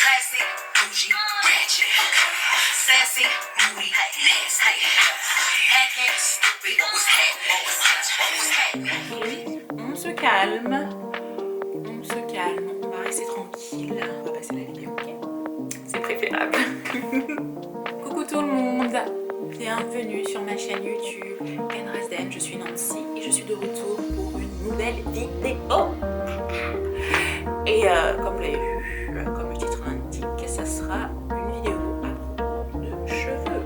Classy, bougie, ratchet. Sassy, moody, nasty. Hacking, stupid. What was happening? On se calme. On se calme. On va rester tranquille. On va passer la vidéo, ok? C'est préférable. Coucou tout le monde. Bienvenue sur ma chaîne YouTube Kenrazden. Je suis Nancy et je suis de retour pour une nouvelle vidéo. Et comme vous l'avez vu, comme le titre l'indique, ça sera une vidéo à propos de cheveux.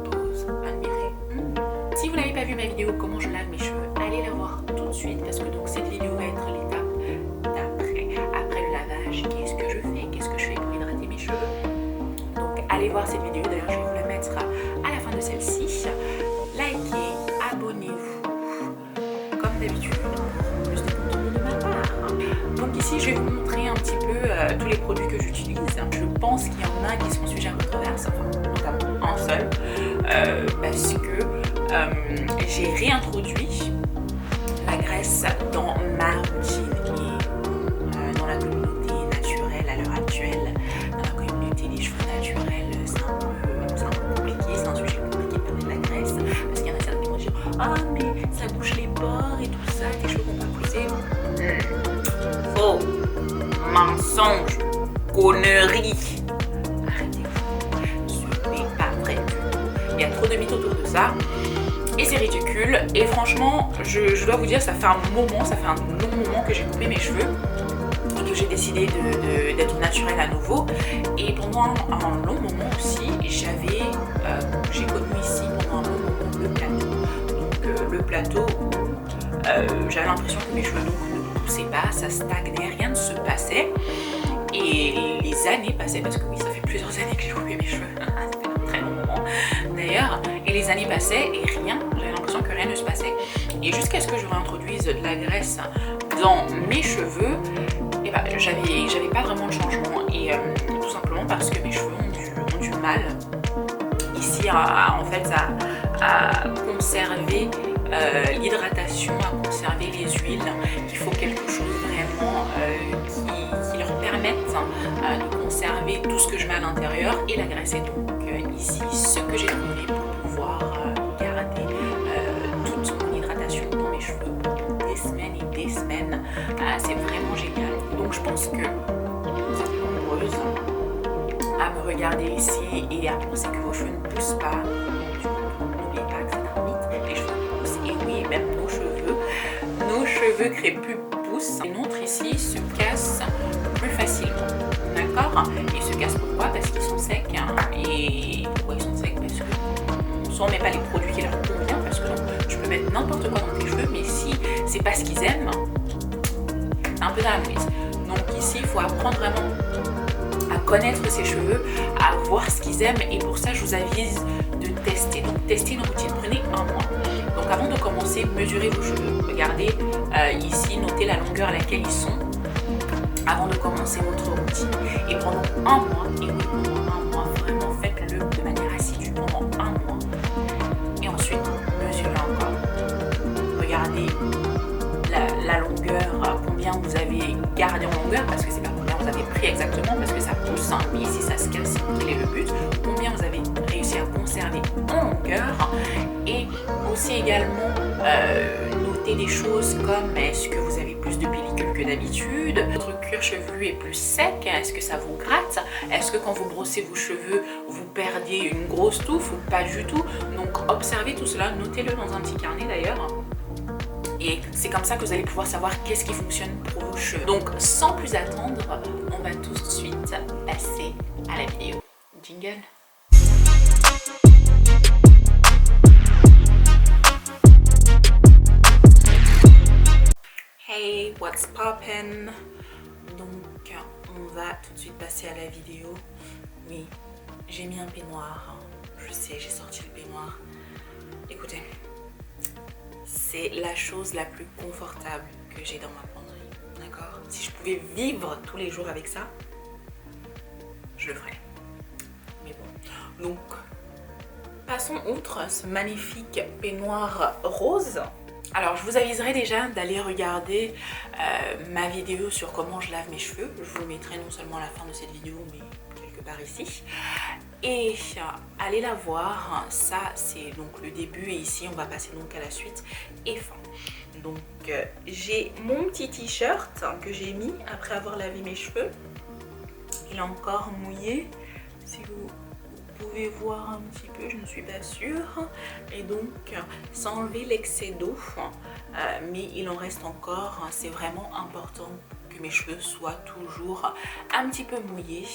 Pause, admirez. Si vous n'avez pas vu ma vidéo comment je lave mes cheveux, allez la voir tout de suite parce que donc cette vidéo va être l'étape d'après. Après le lavage, qu'est-ce que je fais? Qu'est-ce que je fais pour hydrater mes cheveux? Donc allez voir cette vidéo, d'ailleurs je vais vous la mettre à la fin de celle-ci. Likez, abonnez-vous, comme d'habitude, plus de contenu de ma part. Donc ici je vais vous montrer un petit peu tous les produits que j'utilise. Je pense qu'il y en a qui sont sujets à controverse, enfin notamment un seul, parce que j'ai réintroduit la graisse dans ma routine et dans la communauté naturelle à l'heure actuelle. Dans la communauté des cheveux naturels, c'est un peu compliqué, c'est un sujet compliqué de parler de la graisse, parce qu'il y en a certains qui vont dire « Ah mais ça bouche les pores et tout ça, tes cheveux vont pas pousser ». Faux, mensonge, connerie. Arrêtez-vous, ce n'est pas vrai du tout. Il y a trop de mythes autour de ça. Et c'est ridicule. Et franchement, je dois vous dire, ça fait un long moment que j'ai coupé mes cheveux et que j'ai décidé d'être naturelle à nouveau. Et pendant un long moment aussi, j'ai connu ici pendant un long moment le plateau. Donc le plateau où j'avais l'impression que mes cheveux donc ne poussaient pas, ça stagnait, rien ne se passait. Et les années passaient, parce que oui, ça fait plusieurs années que j'ai coupé mes cheveux. Ça fait un très long moment d'ailleurs. Et les années passaient et rien, j'avais l'impression que rien ne se passait. Et jusqu'à ce que je réintroduise de la graisse dans mes cheveux, et ben, j'avais pas vraiment de changement. Et tout simplement parce que mes cheveux ont du mal ici en fait à conserver l'hydratation, à conserver les huiles. Il faut quelque chose vraiment qui leur permette de conserver tout ce que je mets à l'intérieur. Et la graisse est donc ici ce que j'ai trouvé pour pouvoir garder toute mon hydratation dans mes cheveux pour des semaines et des semaines. C'est vraiment génial. Donc je pense que vous êtes nombreuses à me regarder ici et à penser que vos cheveux ne poussent pas. N'oubliez pas que c'est un mythe, les cheveux poussent. Et oui, même nos cheveux crépus poussent. Les nôtres ici se cassent plus facilement. D'accord? Ils se cassent pourquoi? Parce qu'ils sont secs. Et pourquoi ils sont secs? Parce que soit on met pas les produits qui leur conviennent, parce que tu peux mettre n'importe quoi dans tes cheveux, mais si c'est pas ce qu'ils aiment, c'est un peu dans la mouise. Donc ici, il faut apprendre vraiment à connaître ses cheveux, à voir ce qu'ils aiment, et pour ça, je vous avise de tester. Donc tester une routine, prenez un mois. Donc avant de commencer, mesurez vos cheveux. Regardez ici, notez la longueur à laquelle ils sont avant de commencer votre routine. Et pendant un mois, et oui, pendant un mois, vraiment faites-le de manière assidue pendant un mois. Et ensuite, mesurez encore. Regardez la longueur, combien vous avez gardé en longueur, parce que c'est pas combien vous avez pris exactement, parce que ça pousse, hein, mais ici ça se casse, quel est le but? Combien vous avez réussi à conserver en longueur, et aussi également noter des choses comme est-ce que vous avez plus de pellicule que d'habitude, votre cuir chevelu est plus sec, est-ce que ça vous gratte, est-ce que quand vous brossez vos cheveux vous perdiez une grosse touffe ou pas du tout. Donc observez tout cela, notez-le dans un petit carnet d'ailleurs. Et c'est comme ça que vous allez pouvoir savoir qu'est-ce qui fonctionne pour vos cheveux. Donc sans plus attendre, on va tout de suite passer à la vidéo. Jingle. Hey, what's poppin'? Donc on va tout de suite passer à la vidéo. Oui, j'ai mis un peignoir. Je sais, j'ai sorti le peignoir. Écoutez. C'est la chose la plus confortable que j'ai dans ma penderie, d'accord? Si je pouvais vivre tous les jours avec ça, je le ferais. Mais bon, donc passons outre ce magnifique peignoir rose Alors je vous aviserai déjà d'aller regarder ma vidéo sur comment je lave mes cheveux. Je vous le mettrai non seulement à la fin de cette vidéo mais quelque part ici. Et allez la voir, ça c'est donc le début et ici on va passer donc à la suite et fin. Donc j'ai mon petit t-shirt que j'ai mis après avoir lavé mes cheveux. Il est encore mouillé, si vous pouvez voir un petit peu, je ne suis pas sûre. Et donc sans enlever l'excès d'eau, mais il en reste encore. C'est vraiment important que mes cheveux soient toujours un petit peu mouillés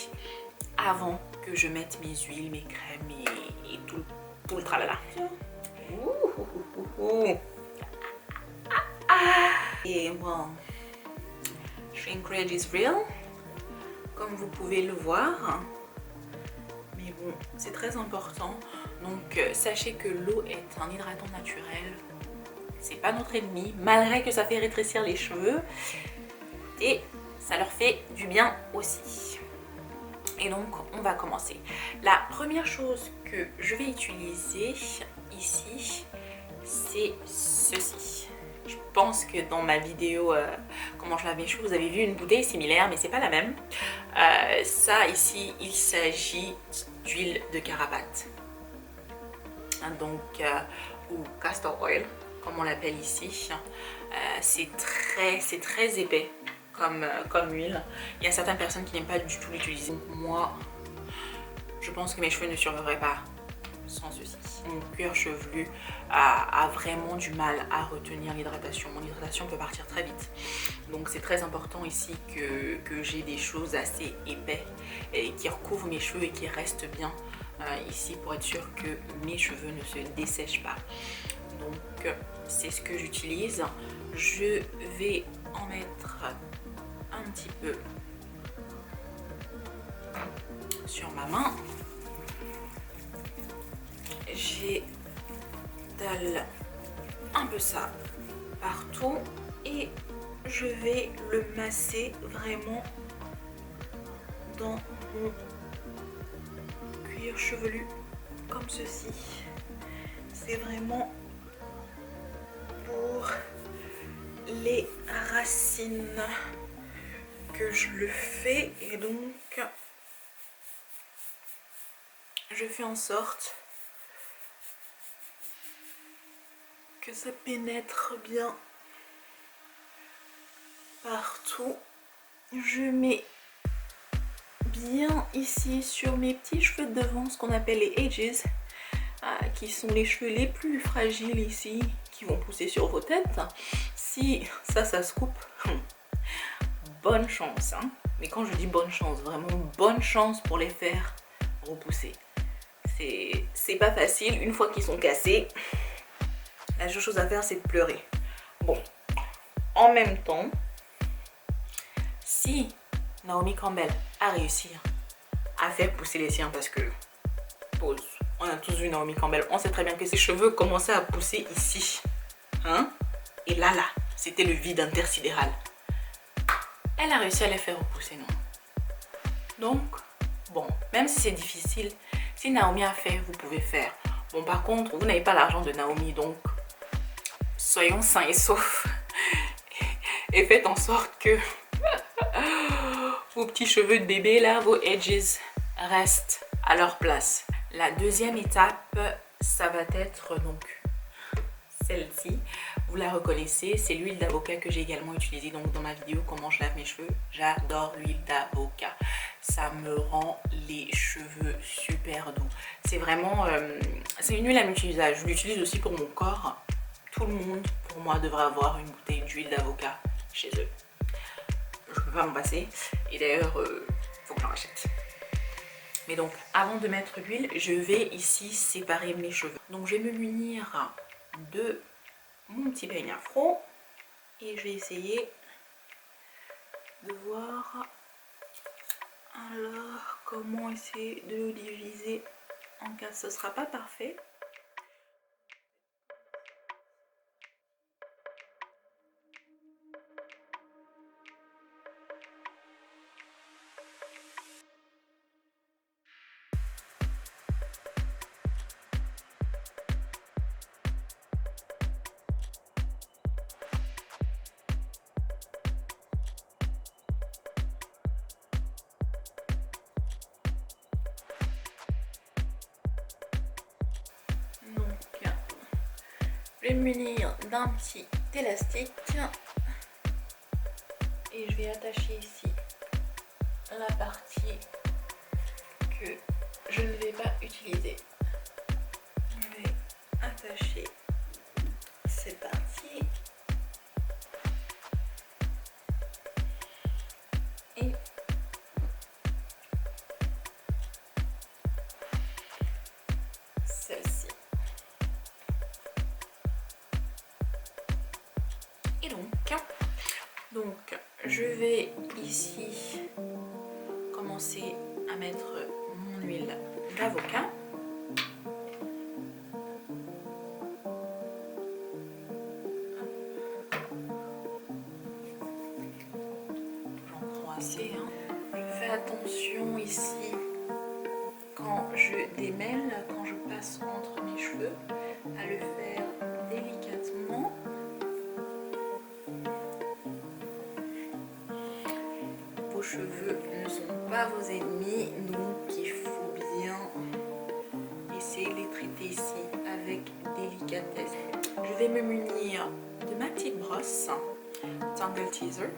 avant que je mette mes huiles, mes crèmes et tout le tralala. Et bon, Shrinkage is real, comme vous pouvez le voir. Mais bon, c'est très important. Donc sachez que l'eau est un hydratant naturel. C'est pas notre ennemi, malgré que ça fait rétrécir les cheveux. Et ça leur fait du bien aussi. Et donc on va commencer. La première chose que je vais utiliser ici, c'est ceci. Je pense que dans ma vidéo comment je lave mes cheveux, vous avez vu une bouteille similaire, mais c'est pas la même. Ça ici, il s'agit d'huile de carapate. Donc ou castor oil, comme on l'appelle ici. C'est très épais comme huile. Il y a certaines personnes qui n'aiment pas du tout l'utiliser. Moi, je pense que mes cheveux ne survivraient pas sans ceci. Mon cuir chevelu a vraiment du mal à retenir l'hydratation. Mon hydratation peut partir très vite. Donc c'est très important ici que j'ai des choses assez épais et qui recouvrent mes cheveux et qui restent bien ici pour être sûr que mes cheveux ne se dessèchent pas. Donc c'est ce que j'utilise. Je vais en mettre un petit peu sur ma main. J'étale un peu ça partout et je vais le masser vraiment dans mon cuir chevelu comme ceci. C'est vraiment pour les racines que je le fais et donc je fais en sorte que ça pénètre bien partout. Je mets bien ici sur mes petits cheveux de devant, ce qu'on appelle les edges, qui sont les cheveux les plus fragiles ici, qui vont pousser sur vos têtes. Si ça se coupe, bonne chance, hein. Mais quand je dis bonne chance, vraiment bonne chance pour les faire repousser. C'est pas facile, une fois qu'ils sont cassés, la seule chose à faire c'est de pleurer. Bon, en même temps, si Naomi Campbell a réussi à faire pousser les siens, parce que, pause, on a tous vu Naomi Campbell, on sait très bien que ses cheveux commençaient à pousser ici, hein, et là, c'était le vide intersidéral. Elle a réussi à les faire repousser, non? Donc, bon, même si c'est difficile, si Naomi a fait, vous pouvez faire. Bon, par contre, vous n'avez pas l'argent de Naomi, donc soyons sains et saufs et faites en sorte que vos petits cheveux de bébé là, vos edges restent à leur place. La deuxième étape, ça va être donc celle-ci. Vous la reconnaissez, c'est l'huile d'avocat que j'ai également utilisée donc dans ma vidéo comment je lave mes cheveux. J'adore l'huile d'avocat, ça me rend les cheveux super doux. C'est vraiment, c'est une huile à multi-usage. Je l'utilise aussi pour mon corps. Tout le monde, pour moi, devrait avoir une bouteille d'huile d'avocat chez eux. Je ne peux pas m'en passer. Et d'ailleurs, faut que j'en rachète. Mais donc, avant de mettre l'huile, je vais ici séparer mes cheveux. Donc, je vais me munir de mon petit peigne afro. Et je vais essayer de voir alors comment essayer de le diviser en cas ce ne sera pas parfait. Je vais me munir d'un petit élastique et je vais attacher ici la partie que je ne vais pas utiliser. Je vais attacher cette partie et celle-ci. Et donc je vais ici commencer à mettre mon huile d'avocat. J'en prends assez, hein. Je fais attention ici quand je démêle, quand je passe entre mes cheveux, à le faire délicatement. Vos cheveux ne sont pas vos ennemis, donc il faut bien essayer de les traiter ici avec délicatesse. Je vais me munir de ma petite brosse Tangle Teaser.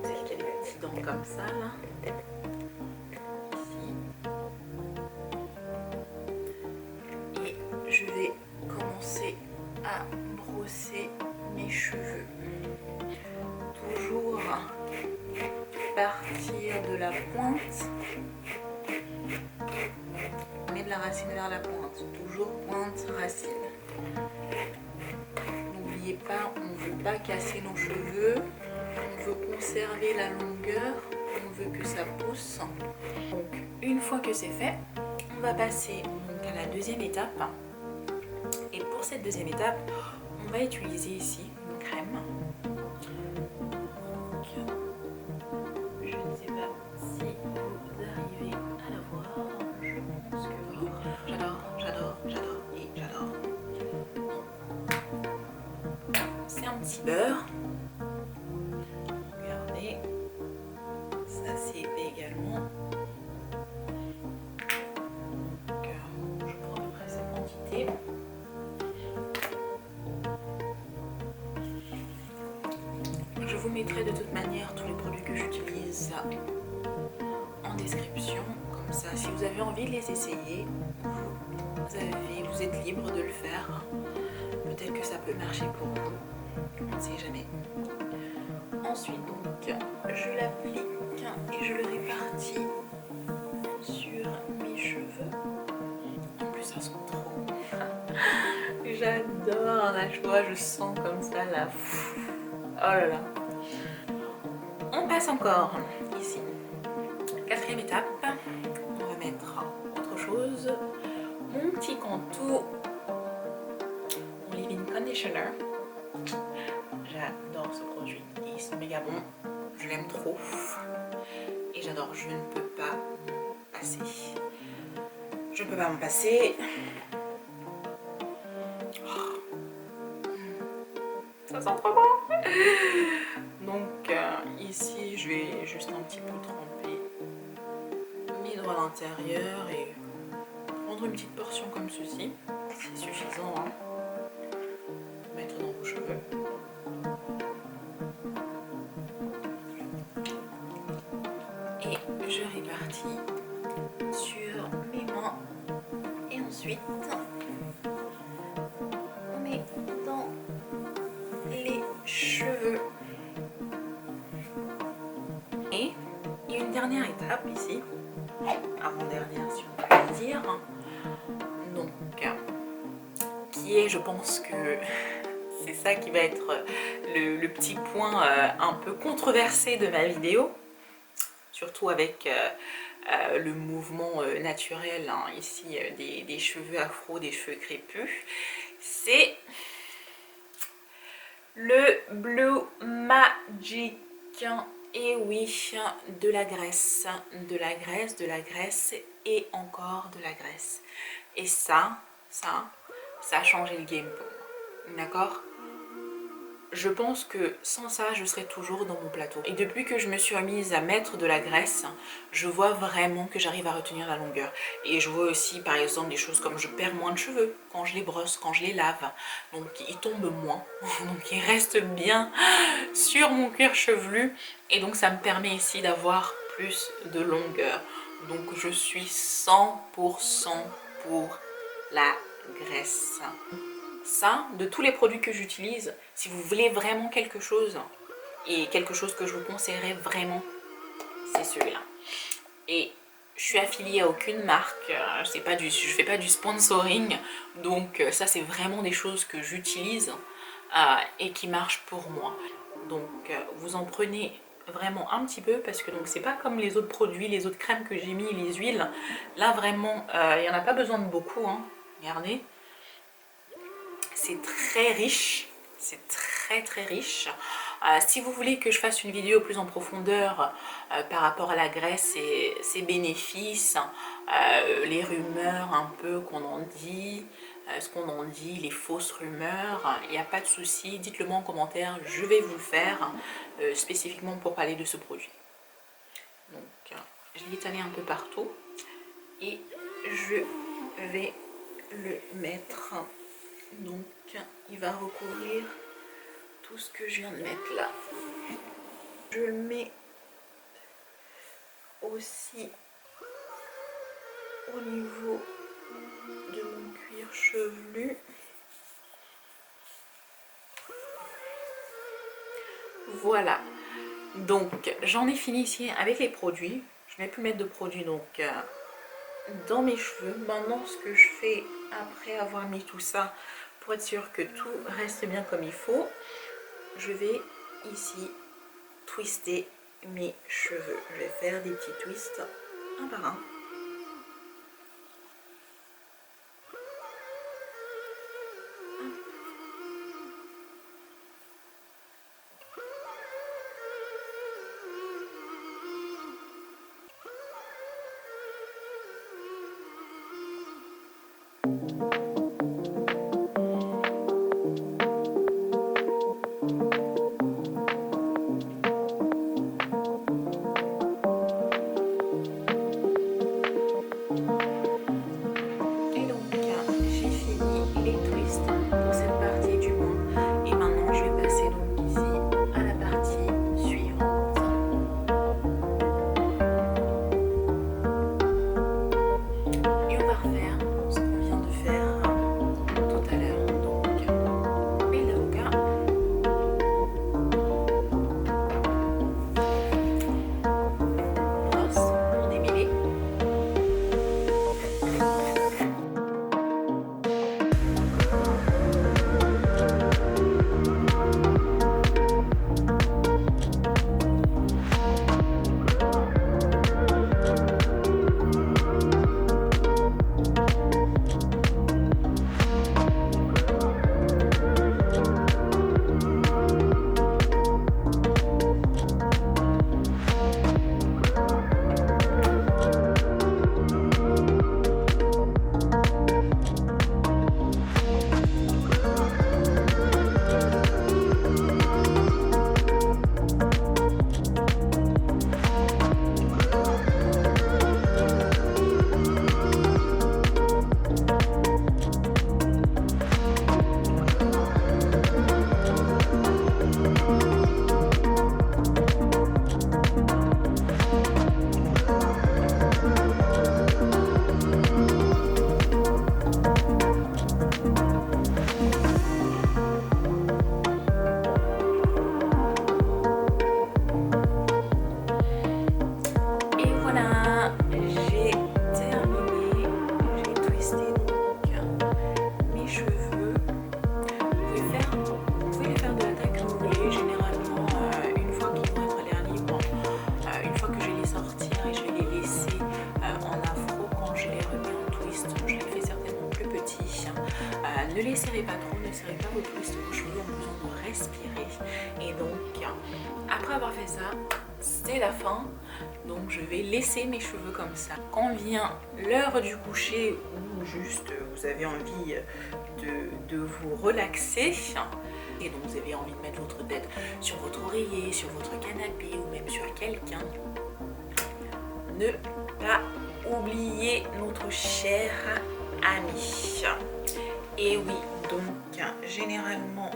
Celle qui a des petits dents comme ça là. Ici. Et je vais commencer à brosser mes cheveux. Toujours partir de la pointe. On met de la racine vers la pointe. Toujours pointe racine. N'oubliez pas, on ne veut pas casser nos cheveux. On veut conserver la longueur. On veut que ça pousse. Donc une fois que c'est fait, on va passer donc à la deuxième étape. Et pour cette deuxième étape, on va utiliser ici une crème. Donc, je ne sais pas si vous arrivez à la voir. Je pense que oui. J'adore et j'adore. C'est un petit beurre. Regardez, ça c'est fait également. Donc, je prends à peu près cette quantité. Je vous mettrai de toute manière tous les produits que j'utilise en description. Comme ça, si vous avez envie de les essayer, vous êtes libre de le faire. Peut-être que ça peut marcher pour vous. On ne sait jamais. Ensuite, donc, je l'applique et je le répartis sur mes cheveux. En plus, ça sent trop. J'adore la joie, je sens comme ça la... Oh là là. On passe encore ici. Quatrième étape, on va mettre autre chose. Mon petit contour, mon leave-in conditioner. J'adore ce produit, il est méga bon. Je l'aime trop. Et j'adore, je ne peux pas m'en passer. Je ne peux pas m'en passer. Ça sent trop bon. Donc ici je vais juste un petit peu tremper mes doigts à l'intérieur et prendre une petite portion comme ceci. C'est suffisant, hein. Mettre dans vos cheveux. Et je répartis sur mes mains. Et ensuite on met dans les cheveux. Et il y a une dernière étape ici, avant-dernière si on peut le dire, donc qui est, je pense que c'est ça qui va être le petit point un peu controversé de ma vidéo, surtout avec le mouvement naturel hein, ici des cheveux afro, des cheveux crépus, c'est le Blue Magic. Et oui, de la graisse et encore de la graisse. Et ça a changé le game pour moi. D'accord? je pense que sans ça, je serais toujours dans mon plateau. Et depuis que je me suis remise à mettre de la graisse, je vois vraiment que j'arrive à retenir la longueur. Et je vois aussi, par exemple, des choses comme je perds moins de cheveux quand je les brosse, quand je les lave. Donc, ils tombent moins. Donc, ils restent bien sur mon cuir chevelu. Et donc, ça me permet ici d'avoir plus de longueur. Donc, je suis 100% pour la graisse. Ça, de tous les produits que j'utilise, si vous voulez vraiment quelque chose, et quelque chose que je vous conseillerais vraiment, c'est celui-là. Et je suis affiliée à aucune marque, je fais pas du sponsoring, donc ça c'est vraiment des choses que j'utilise et qui marchent pour moi. Donc vous en prenez vraiment un petit peu parce que donc c'est pas comme les autres produits, les autres crèmes que j'ai mis, les huiles. Là vraiment, il n'y en a pas besoin de beaucoup, hein. Regardez. C'est très riche, c'est très riche. Si vous voulez que je fasse une vidéo plus en profondeur par rapport à la graisse et ses bénéfices, les rumeurs un peu qu'on en dit, ce qu'on en dit, les fausses rumeurs, il n'y a pas de souci, dites-le moi en commentaire, je vais vous le faire spécifiquement pour parler de ce produit. Donc je l'ai étalé un peu partout et je vais le mettre. Donc il va recouvrir tout ce que je viens de mettre là. Je le mets aussi au niveau de mon cuir chevelu. Voilà. Donc j'en ai fini ici avec les produits. Je ne vais plus mettre de produits donc dans mes cheveux. Maintenant ce que je fais après avoir mis tout ça, pour être sûr que tout reste bien comme il faut, je vais ici twister mes cheveux. Je vais faire des petits twists un par un. Ne les serrez pas trop, ne serrez pas vos twists, vos cheveux ont besoin de respirer. Et donc, après avoir fait ça, c'est la fin. Donc je vais laisser mes cheveux comme ça. Quand vient l'heure du coucher ou juste vous avez envie de vous relaxer, et donc vous avez envie de mettre votre tête sur votre oreiller, sur votre canapé ou même sur quelqu'un, ne pas oublier notre cher ami. Et oui, donc généralement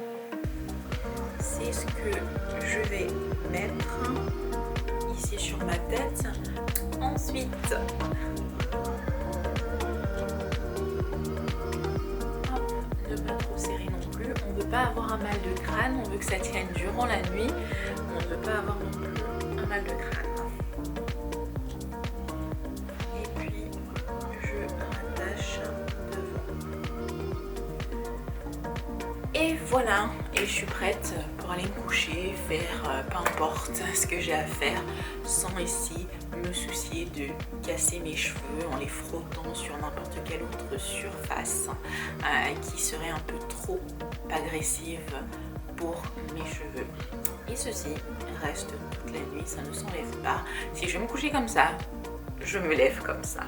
c'est ce que je vais mettre ici sur ma tête. Ensuite, hop, ne pas trop serrer non plus. On ne veut pas avoir un mal de crâne, on veut que ça tienne durant la nuit. On ne veut pas avoir non plus un mal de crâne. Et puis, je rattache devant. Et voilà, et je suis prête pour aller me coucher, faire peu importe ce que j'ai à faire, sans ici me soucier de casser mes cheveux en les frottant sur n'importe quelle autre surface qui serait un peu trop agressive pour mes cheveux. Et ceci reste toute la nuit, ça ne s'enlève pas. Si je vais me coucher comme ça, je me lève comme ça.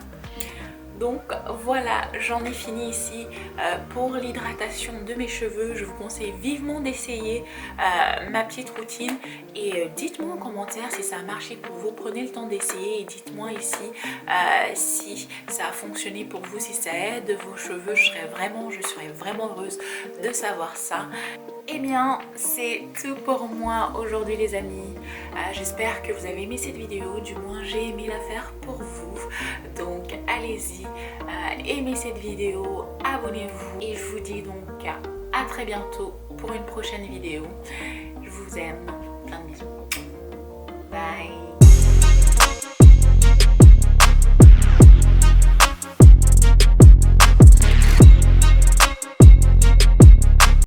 Donc voilà, j'en ai fini ici pour l'hydratation de mes cheveux. Je vous conseille vivement d'essayer ma petite routine et dites-moi en commentaire si ça a marché pour vous. Prenez le temps d'essayer et dites-moi ici si ça a fonctionné pour vous, si ça aide vos cheveux. Je serais vraiment heureuse de savoir ça. Eh bien, c'est tout pour moi aujourd'hui les amis. J'espère que vous avez aimé cette vidéo, du moins j'ai aimé la faire pour vous. Donc allez-y, aimez cette vidéo, abonnez-vous et je vous dis donc à très bientôt pour une prochaine vidéo. Je vous aime, plein de bisous. Bye.